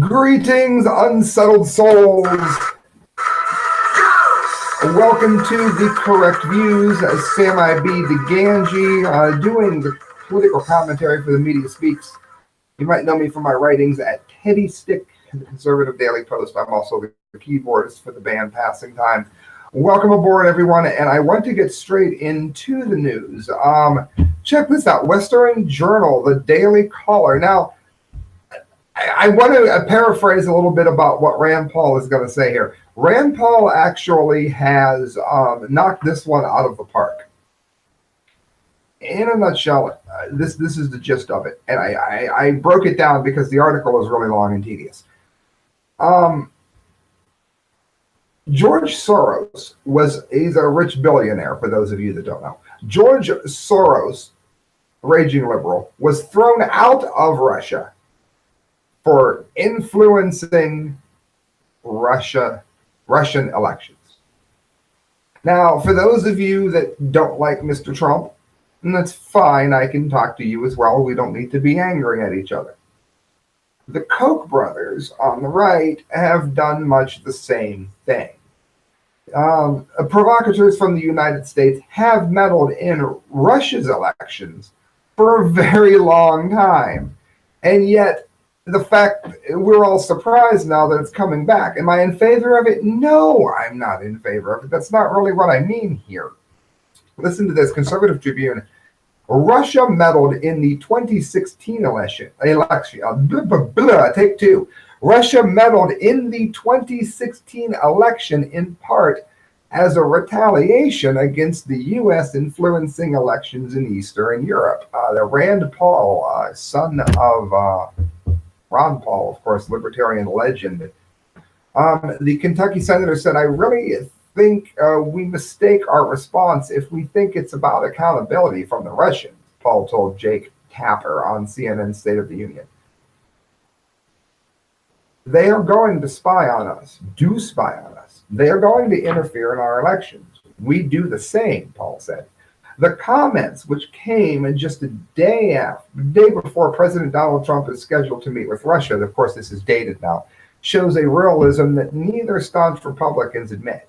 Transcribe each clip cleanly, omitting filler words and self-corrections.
Greetings, unsettled souls. Welcome to The Correct Views. Sam I.B. the Gangi, doing the political commentary for the Media Speaks. You might know me from my writings at Teddy Stick and the Conservative Daily Post. I'm also the keyboardist for the band Passing Time. Welcome aboard, everyone, and I want to get straight into the news. Check this out, Western Journal, the Daily Caller. Now, I want to paraphrase a little bit about what Rand Paul is going to say here. Rand Paul actually has knocked this one out of the park. In a nutshell, this is the gist of it. And I broke it down because the article is really long and tedious. George Soros he's a rich billionaire, for those of you that don't know. George Soros, raging liberal, was thrown out of Russia for influencing Russian elections. Now, for those of you that don't like Mr. Trump, and that's fine, I can talk to you as well. We don't need to be angry at each other. The Koch brothers on the right have done much the same thing. Provocateurs from the United States have meddled in Russia's elections for a very long time. And yet, the fact we're all surprised now that it's coming back. Am I in favor of it? No, I'm not in favor of it. That's not really what I mean here. Listen to this, Conservative Tribune. Russia meddled in the 2016 election. Take two. Russia meddled in the 2016 election in part as a retaliation against the U.S. influencing elections in Eastern Europe. The Rand Paul, son of Ron Paul, of course, libertarian legend. The Kentucky senator said, I really think we mistake our response if we think it's about accountability from the Russians, Paul told Jake Tapper on CNN's State of the Union. They are going to spy on us, do spy on us. They are going to interfere in our elections. We do the same, Paul said. The comments, which came in just a day before President Donald Trump is scheduled to meet with Russia, of course this is dated now, shows a realism that neither staunch Republicans admit.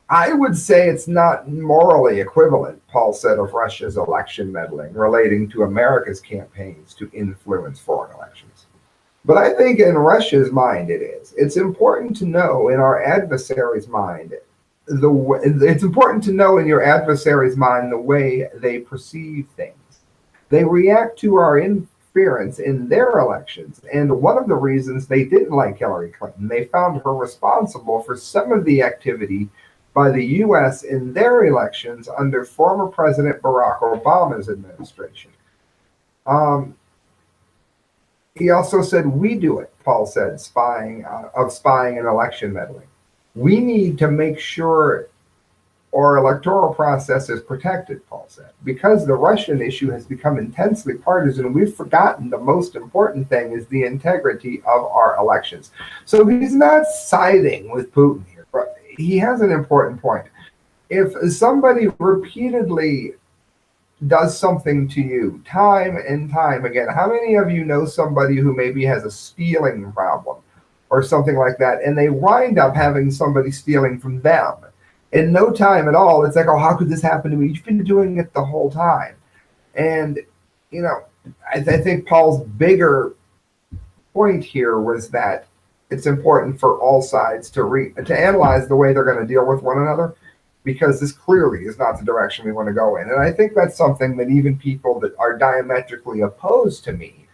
I would say it's not morally equivalent, Paul said of Russia's election meddling relating to America's campaigns to influence foreign elections. But I think in Russia's mind it is. It's important to know in our adversary's mind it's important to know in your adversary's mind the way they perceive things. They react to our interference in their elections, and one of the reasons they didn't like Hillary Clinton, they found her responsible for some of the activity by the U.S. in their elections under former President Barack Obama's administration. He also said, we do it, Paul said, spying and election meddling. We need to make sure our electoral process is protected, Paul said. Because the Russian issue has become intensely partisan, we've forgotten the most important thing is the integrity of our elections. So he's not siding with Putin here, but he has an important point. If somebody repeatedly does something to you time and time again, how many of you know somebody who maybe has a stealing problem or something like that, and they wind up having somebody stealing from them? In no time at all, it's like, oh, how could this happen to me? You've been doing it the whole time. And, you know, I think Paul's bigger point here was that it's important for all sides to analyze the way they're going to deal with one another, because this clearly is not the direction we want to go in. And I think that's something that even people that are diametrically opposed to me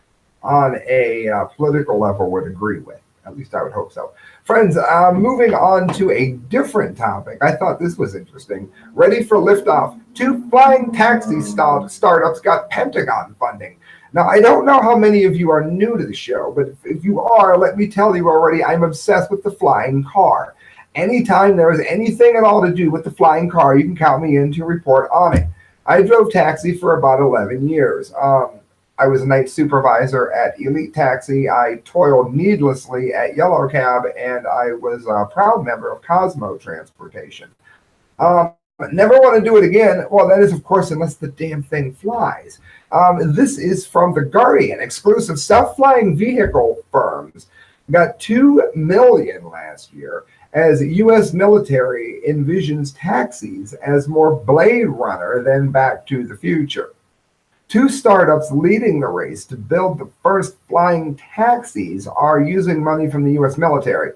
on a political level would agree with. At least I would hope so. Friends, moving on to a different topic. I thought this was interesting. Ready for liftoff. 2 flying taxi startups got Pentagon funding. Now, I don't know how many of you are new to the show, but if you are, let me tell you already, I'm obsessed with the flying car. Anytime there is anything at all to do with the flying car, you can count me in to report on it. I drove taxi for about 11 years. I was a night supervisor at Elite Taxi. I toiled needlessly at Yellow Cab, and I was a proud member of Cosmo Transportation. Never want to do it again. Well, that is, of course, unless the damn thing flies. This is from The Guardian. Exclusive self-flying vehicle firms got 2 million last year as U.S. military envisions taxis as more Blade Runner than Back to the Future. 2 startups leading the race to build the first flying taxis are using money from the U.S. military.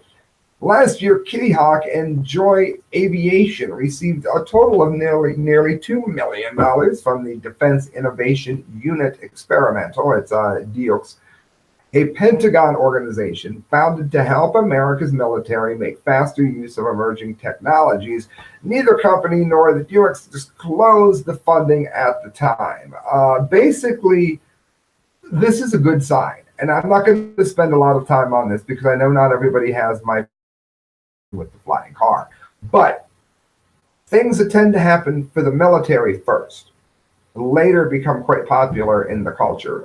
Last year, Kitty Hawk and Joy Aviation received a total of nearly $2 million from the Defense Innovation Unit Experimental, it's DEOX, a Pentagon organization founded to help America's military make faster use of emerging technologies. Neither company nor the DEOX disclosed the funding at the time. Basically, this is a good sign. And I'm not going to spend a lot of time on this because I know not everybody has my with the flying car. But things that tend to happen for the military first later become quite popular in the culture.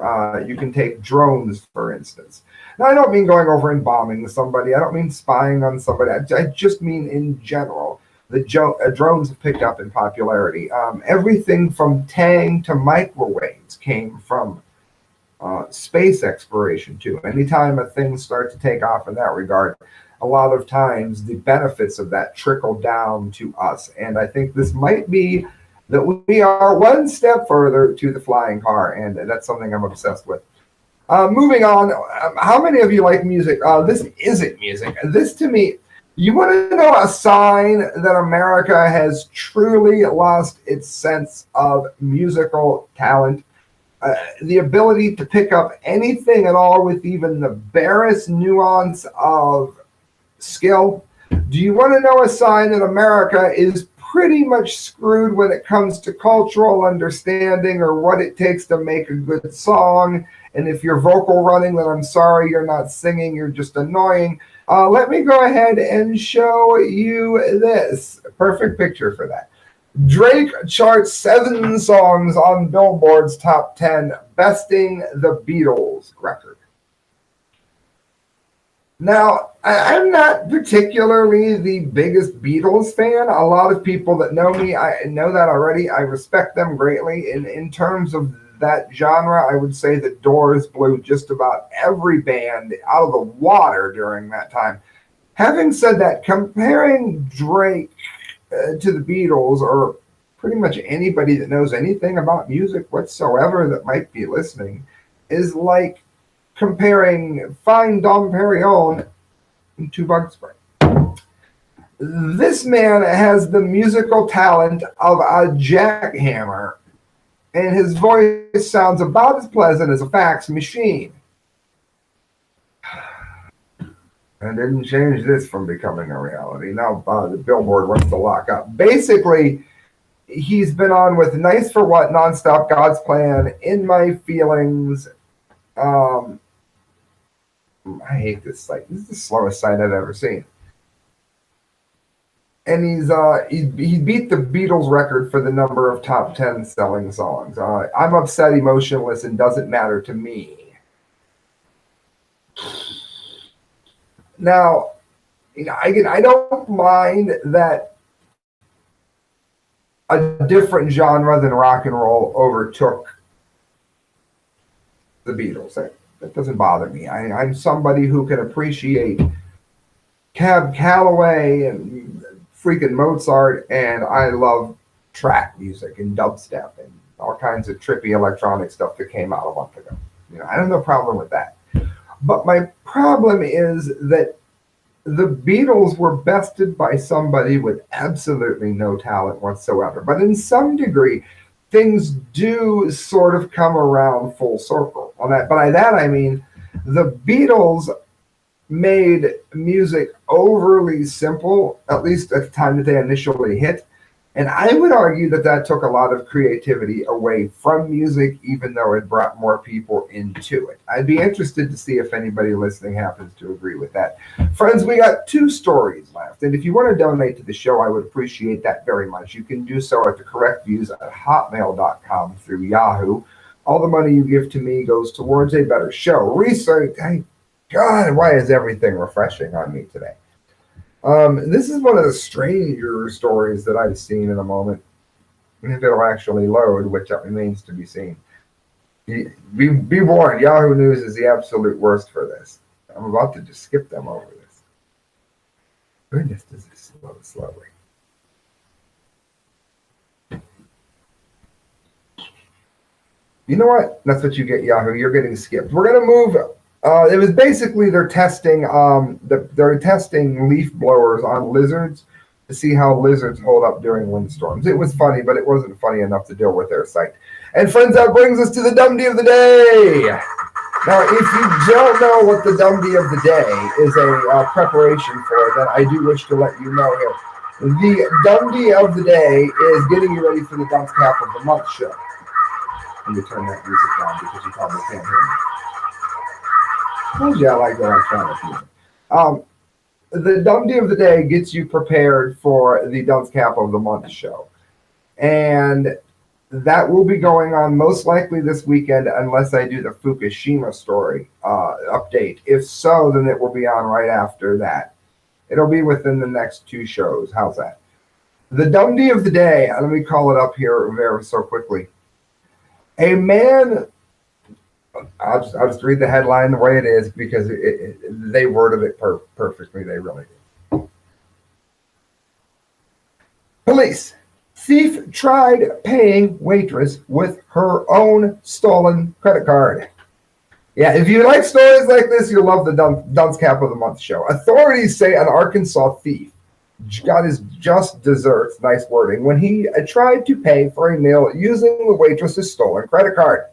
You can take drones, for instance. Now, I don't mean going over and bombing somebody. I don't mean spying on somebody. I just mean in general. The drones have picked up in popularity. Everything from Tang to microwaves came from space exploration, too. Anytime a thing starts to take off in that regard, a lot of times the benefits of that trickle down to us. And I think this might be that we are one step further to the flying car, and that's something I'm obsessed with. Moving on, how many of you like music? This isn't music. This, to me, you want to know a sign that America has truly lost its sense of musical talent? The ability to pick up anything at all with even the barest nuance of skill. Do you want to know a sign that America is pretty much screwed when it comes to cultural understanding or what it takes to make a good song? And if you're vocal running, then I'm sorry, you're not singing, you're just annoying. Let me go ahead and show you this. A perfect picture for that. Drake charts 7 songs on Billboard's top 10, besting the Beatles record. Now, I'm not particularly the biggest Beatles fan. A lot of people that know me, I know that already. I respect them greatly. In terms of that genre, I would say the Doors blew just about every band out of the water during that time. Having said that, comparing Drake to the Beatles, or pretty much anybody that knows anything about music whatsoever that might be listening, is like comparing Fine Dom Perignon to Bug Spray. This man has the musical talent of a jackhammer, and his voice sounds about as pleasant as a fax machine. And didn't change this from becoming a reality. Now the Billboard wants to lock up. Basically, he's been on with Nice for What, Nonstop, God's Plan, In My Feelings. I hate this site. This is the slowest site I've ever seen. And he beat the Beatles record for the number of top 10 selling songs. I'm Upset, Emotionless, and Doesn't Matter to Me. Now, I don't mind that a different genre than rock and roll overtook the Beatles. That doesn't bother me. I'm somebody who can appreciate Cab Calloway and freaking Mozart, and I love trap music and dubstep and all kinds of trippy electronic stuff that came out a month ago. I have no problem with that. But my problem is that the Beatles were bested by somebody with absolutely no talent whatsoever. But in some degree, things do sort of come around full circle on that. By that, I mean the Beatles made music overly simple, at least at the time that they initially hit. And I would argue that that took a lot of creativity away from music, even though it brought more people into it. I'd be interested to see if anybody listening happens to agree with that. Friends, we got 2 stories left. And if you want to donate to the show, I would appreciate that very much. You can do so at thecorrectviews@hotmail.com through Yahoo. All the money you give to me goes towards a better show. Research. God, why is everything refreshing on me today? This is one of the stranger stories that I've seen in a moment. If it'll actually load, which remains to be seen. Be warned, Yahoo News is the absolute worst for this. I'm about to just skip them over this. Goodness, does this slow slowly. You know what? That's what you get, Yahoo. You're getting skipped. We're gonna move. It was basically they're testing leaf blowers on lizards to see how lizards hold up during windstorms. It was funny, but it wasn't funny enough to deal with their sight. And friends, that brings us to the dumbdee of the day. Now, if you don't know what the dumbdee of the day is a preparation for, then I do wish to let you know here. The dumbdee of the day is getting you ready for the Dunce Cap of the Month show. Let me turn that music down because you probably can't hear me. Told you I like electronic music. The dumbdee of the day gets you prepared for the Dunce Cap of the Month show. And that will be going on most likely this weekend unless I do the Fukushima story update. If so, then it will be on right after that. It'll be within the next 2 shows. How's that? The dumbdee of the day, let me call it up here very so quickly. A man, I'll just read the headline the way it is because they worded it perfectly. They really did. Police. Thief tried paying waitress with her own stolen credit card. Yeah, if you like stories like this, you'll love the Dunce Cap of the Month show. Authorities say an Arkansas thief got his just desserts, nice wording, when he tried to pay for a meal using the waitress's stolen credit card.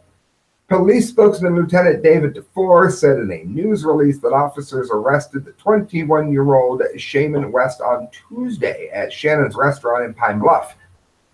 Police spokesman Lieutenant David DeFore said in a news release that officers arrested the 21-year-old Shaman West on Tuesday at Shannon's restaurant in Pine Bluff.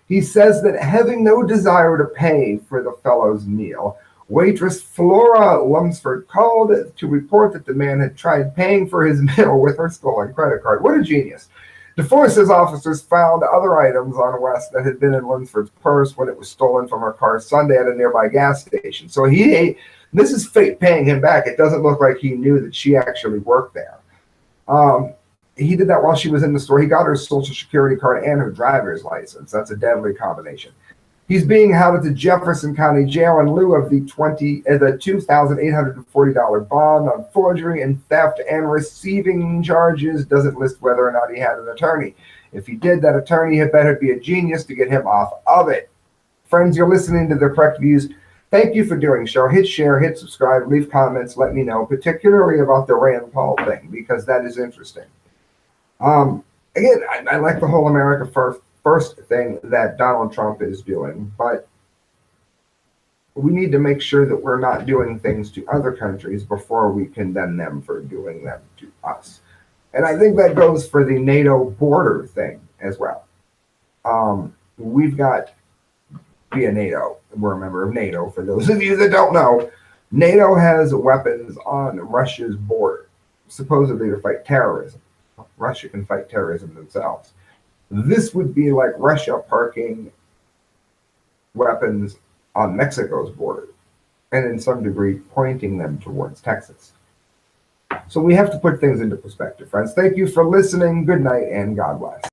He says that having no desire to pay for the fellow's meal, waitress Flora Lumsford called to report that the man had tried paying for his meal with her stolen credit card. What a genius. DeFore says officers found other items on West that had been in Lunsford's purse when it was stolen from her car Sunday at a nearby gas station. So this is fate paying him back. It doesn't look like he knew that she actually worked there. He did that while she was in the store. He got her social security card and her driver's license. That's a deadly combination. He's being held at the Jefferson County Jail in lieu of the $2,840 bond on forgery and theft and receiving charges. Doesn't list whether or not he had an attorney. If he did, that attorney had better be a genius to get him off of it. Friends, you're listening to The Correct Views. Thank you for doing so. Hit share, hit subscribe, leave comments, let me know, particularly about the Rand Paul thing, because that is interesting. Again, I like the whole America First thing that Donald Trump is doing, but we need to make sure that we're not doing things to other countries before we condemn them for doing them to us. And I think that goes for the NATO border thing as well. We've got, via NATO, we're a member of NATO, for those of you that don't know, NATO has weapons on Russia's border, supposedly to fight terrorism. Russia can fight terrorism themselves. This would be like Russia parking weapons on Mexico's border and in some degree pointing them towards Texas. So we have to put things into perspective, friends. Thank you for listening. Good night and God bless.